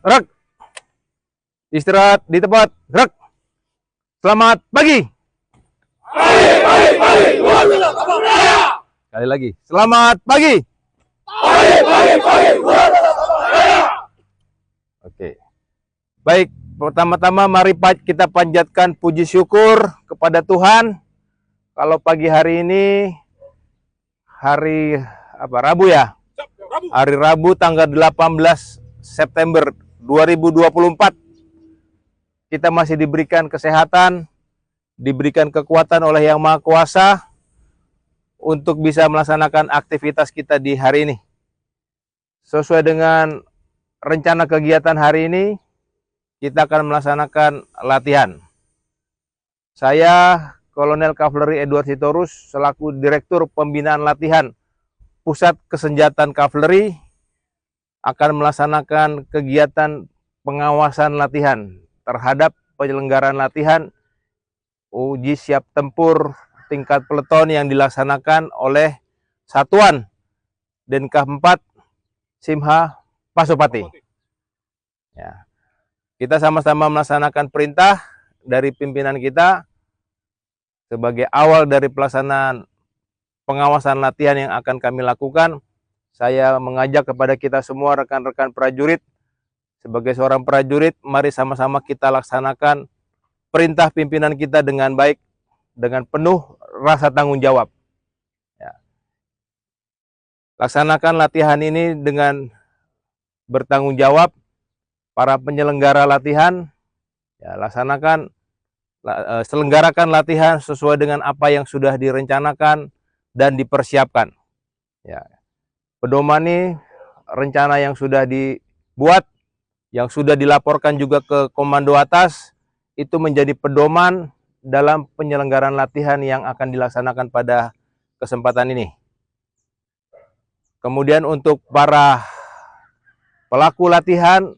Gerak. Istirahat di tempat. Gerak. Selamat pagi. Sekali lagi. Selamat pagi. Oke. Baik, pertama-tama mari kita panjatkan puji syukur kepada Tuhan. Kalau pagi hari ini hari Rabu ya? Hari Rabu tanggal 18 September 2024. Kita masih diberikan kesehatan, diberikan kekuatan oleh Yang Maha Kuasa untuk bisa melaksanakan aktivitas kita di hari ini. Sesuai dengan rencana kegiatan hari ini, kita akan melaksanakan latihan. Saya, Kolonel Kavaleri Edward Sitorus, selaku Direktur Pembinaan Latihan Pusat Kesenjataan Kavaleri, akan melaksanakan kegiatan pengawasan latihan terhadap penyelenggaraan latihan uji siap tempur tingkat peleton yang dilaksanakan oleh Satuan Denka 4 Simha Pasopati. Ya. Kita sama-sama melaksanakan perintah dari pimpinan kita sebagai awal dari pelaksanaan pengawasan latihan yang akan kami lakukan. Saya mengajak kepada kita semua rekan-rekan prajurit, sebagai seorang prajurit, mari sama-sama kita laksanakan perintah pimpinan kita dengan baik, dengan penuh rasa tanggung jawab. Ya. Laksanakan latihan ini dengan bertanggung jawab. Para penyelenggara latihan, ya, selenggarakan latihan sesuai dengan apa yang sudah direncanakan dan dipersiapkan. Ya. Pedomani rencana yang sudah dibuat, yang sudah dilaporkan juga ke komando atas, itu menjadi pedoman dalam penyelenggaraan latihan yang akan dilaksanakan pada kesempatan ini. Kemudian untuk para pelaku latihan,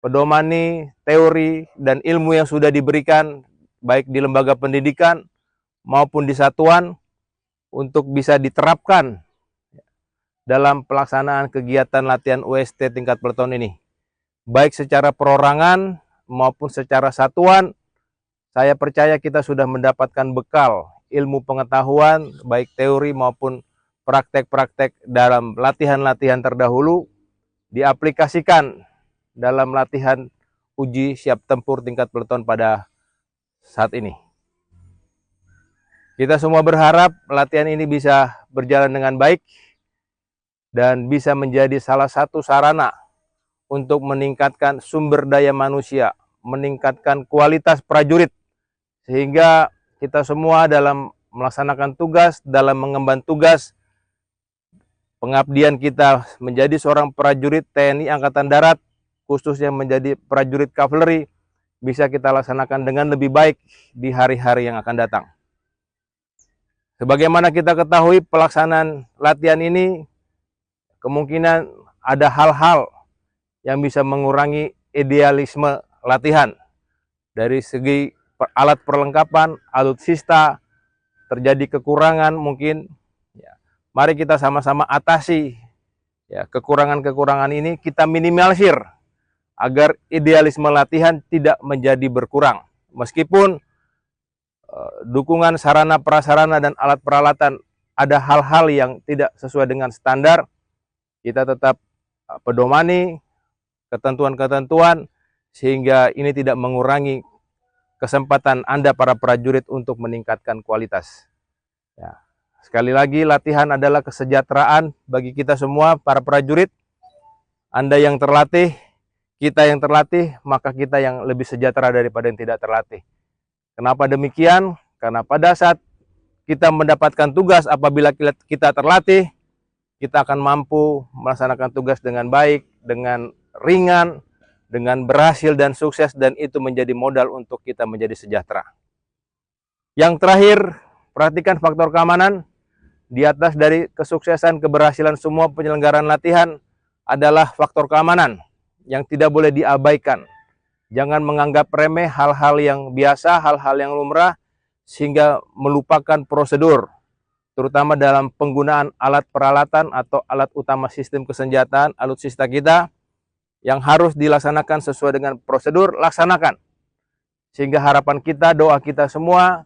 pedomani teori dan ilmu yang sudah diberikan baik di lembaga pendidikan maupun di satuan untuk bisa diterapkan dalam pelaksanaan kegiatan latihan UST tingkat peleton ini. Baik secara perorangan maupun secara satuan, saya percaya kita sudah mendapatkan bekal ilmu pengetahuan, baik teori maupun praktek-praktek dalam latihan-latihan terdahulu, diaplikasikan dalam latihan uji siap tempur tingkat peleton pada saat ini. Kita semua berharap latihan ini bisa berjalan dengan baik dan bisa menjadi salah satu sarana untuk meningkatkan sumber daya manusia, meningkatkan kualitas prajurit, sehingga kita semua dalam melaksanakan tugas, dalam mengemban tugas pengabdian kita menjadi seorang prajurit TNI Angkatan Darat, khususnya menjadi prajurit kavaleri, bisa kita laksanakan dengan lebih baik di hari-hari yang akan datang. Sebagaimana kita ketahui, pelaksanaan latihan ini kemungkinan ada hal-hal yang bisa mengurangi idealisme latihan. Dari segi alat perlengkapan, alutsista, terjadi kekurangan mungkin. Ya, mari kita sama-sama atasi ya, kekurangan-kekurangan ini, kita minimalisir agar idealisme latihan tidak menjadi berkurang. Meskipun dukungan sarana prasarana dan alat peralatan ada hal-hal yang tidak sesuai dengan standar, kita tetap pedomani ketentuan-ketentuan sehingga ini tidak mengurangi kesempatan Anda para prajurit untuk meningkatkan kualitas. Ya. Sekali lagi, latihan adalah kesejahteraan bagi kita semua para prajurit. Anda yang terlatih, kita yang terlatih, maka kita yang lebih sejahtera daripada yang tidak terlatih. Kenapa demikian? Karena pada saat kita mendapatkan tugas, apabila kita terlatih, kita akan mampu melaksanakan tugas dengan baik, dengan ringan, dengan berhasil dan sukses, dan itu menjadi modal untuk kita menjadi sejahtera. Yang terakhir, perhatikan faktor keamanan. Di atas dari kesuksesan, keberhasilan semua penyelenggaraan latihan adalah faktor keamanan yang tidak boleh diabaikan. Jangan menganggap remeh hal-hal yang biasa, hal-hal yang lumrah, sehingga melupakan prosedur. terutama dalam penggunaan alat peralatan atau alat utama sistem kesenjataan, alutsista kita, yang harus dilaksanakan sesuai dengan prosedur, laksanakan. Sehingga harapan kita, doa kita semua,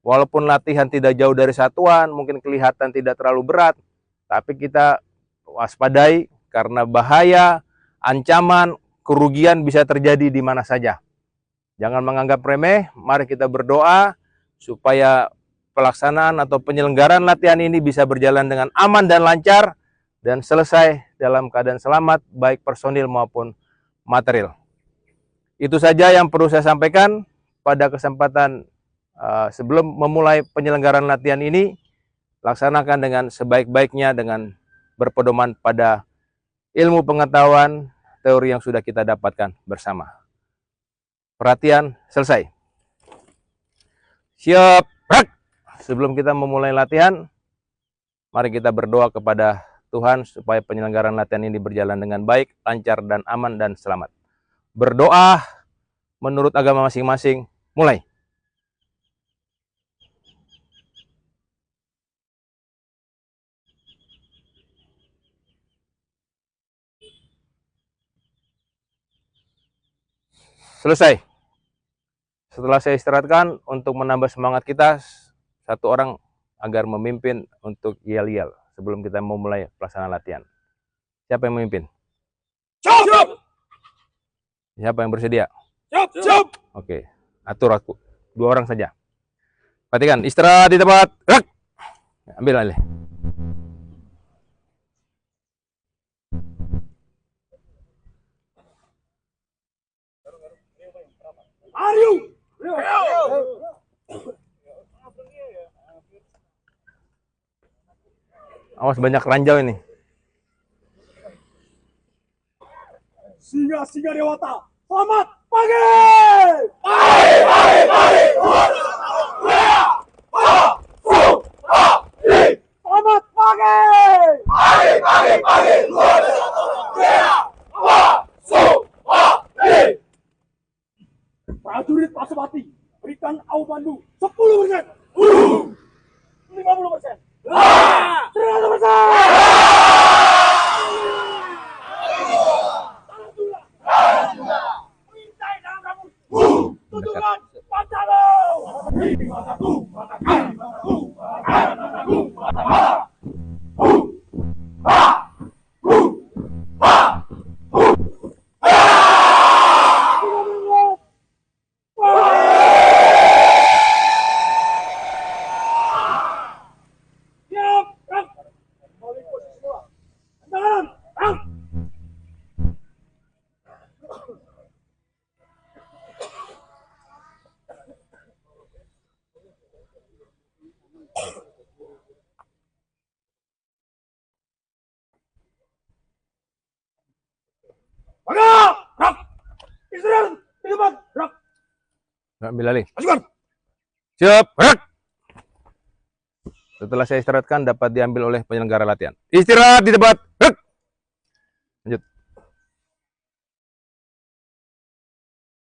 walaupun latihan tidak jauh dari satuan, mungkin kelihatan tidak terlalu berat, tapi kita waspadai karena bahaya, ancaman, kerugian bisa terjadi di mana saja. Jangan menganggap remeh, mari kita berdoa supaya pelaksanaan atau penyelenggaraan latihan ini bisa berjalan dengan aman dan lancar dan selesai dalam keadaan selamat, baik personil maupun material. Itu saja yang perlu saya sampaikan pada kesempatan sebelum memulai penyelenggaraan latihan ini. Laksanakan dengan sebaik-baiknya dengan berpedoman pada ilmu pengetahuan teori yang sudah kita dapatkan bersama. Perhatian, selesai. Siap, rak! Sebelum kita memulai latihan, mari kita berdoa kepada Tuhan supaya penyelenggaraan latihan ini berjalan dengan baik, lancar, dan aman, dan selamat. Berdoa menurut agama masing-masing, mulai. Selesai. Setelah saya istirahatkan, untuk menambah semangat kita, satu orang agar memimpin untuk yel-yel sebelum kita memulai pelaksanaan latihan. Siapa yang memimpin? Siap! Siapa yang bersedia? Siap! Oke, atur aku. 2 orang saja. Perhatikan, istirahat di tempat. Rak! Ambil alih. Aryu! Awas, banyak ranjau ini. Singa-singa Dewata, selamat pagi! Selamat pagi! Prajurit Pasopati, berikan aumandu 10%. 50%. 100%. Tujuan Pancalo. Istirahat di depan. Rak. Ambil alih. Masukkan. Siap, rak! Setelah saya istirahatkan, dapat diambil oleh penyelenggara latihan. Istirahat di tempat. Rak!